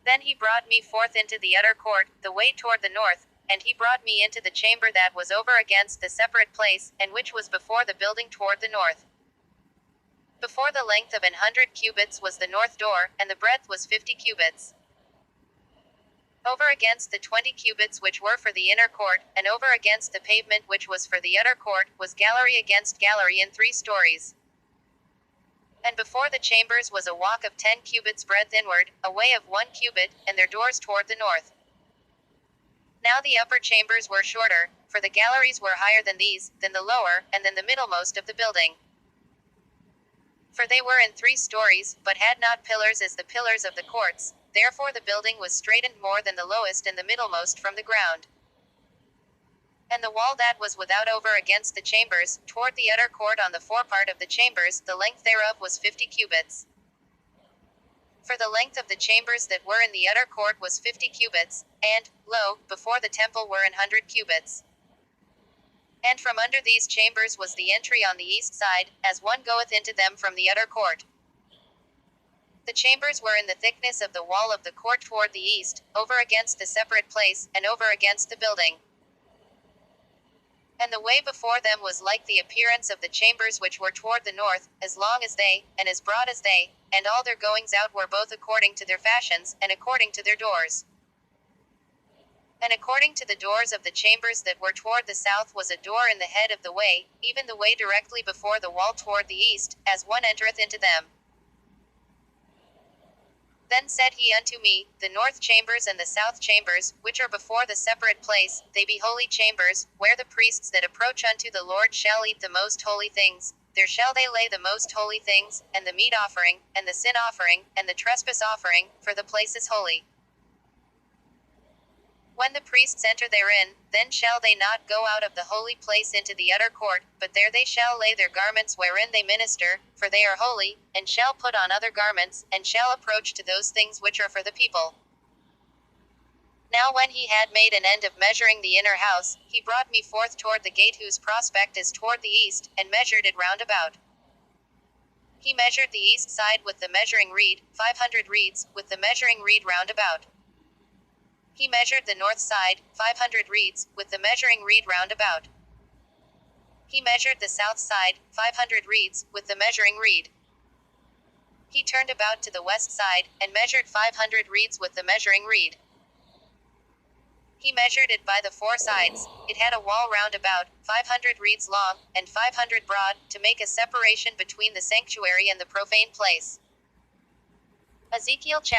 Then he brought me forth into the utter court, the way toward the north, and he brought me into the chamber that was over against the separate place, and which was before the building toward the north. Before the length of 100 cubits was the north door, and the breadth was 50 cubits. Over against the 20 cubits which were for the inner court, and over against the pavement which was for the utter court, was gallery against gallery in 3 stories. And before the chambers was a walk of 10 cubits breadth inward, a way of 1 cubit, and their doors toward the north. Now the upper chambers were shorter, for the galleries were higher than these, than the lower, and than the middlemost of the building. For they were in 3 stories, but had not pillars as the pillars of the courts, therefore the building was straitened more than the lowest and the middlemost from the ground. And the wall that was without over against the chambers, toward the utter court on the forepart of the chambers, the length thereof was 50 cubits. For the length of the chambers that were in the utter court was 50 cubits, and, lo, before the temple were 100 cubits. And from under these chambers was the entry on the east side, as one goeth into them from the utter court. The chambers were in the thickness of the wall of the court toward the east, over against the separate place, and over against the building. And the way before them was like the appearance of the chambers which were toward the north, as long as they, and as broad as they, and all their goings out were both according to their fashions, and according to their doors. And according to the doors of the chambers that were toward the south was a door in the head of the way, even the way directly before the wall toward the east, as one entereth into them. Then said he unto me, the north chambers and the south chambers, which are before the separate place, they be holy chambers, where the priests that approach unto the Lord shall eat the most holy things. There shall they lay the most holy things, and the meat offering, and the sin offering, and the trespass offering, for the place is holy. When the priests enter therein, then shall they not go out of the holy place into the utter court, but there they shall lay their garments wherein they minister, for they are holy, and shall put on other garments, and shall approach to those things which are for the people. Now when he had made an end of measuring the inner house, he brought me forth toward the gate whose prospect is toward the east, and measured it round about. He measured the east side with the measuring reed, 500 reeds, with the measuring reed round about. He measured the north side, 500 reeds, with the measuring reed round about. He measured the south side, 500 reeds, with the measuring reed. He turned about to the west side, and measured 500 reeds with the measuring reed. He measured it by the 4 sides. It had a wall round about, 500 reeds long, and 500 broad, to make a separation between the sanctuary and the profane place. Ezekiel chapter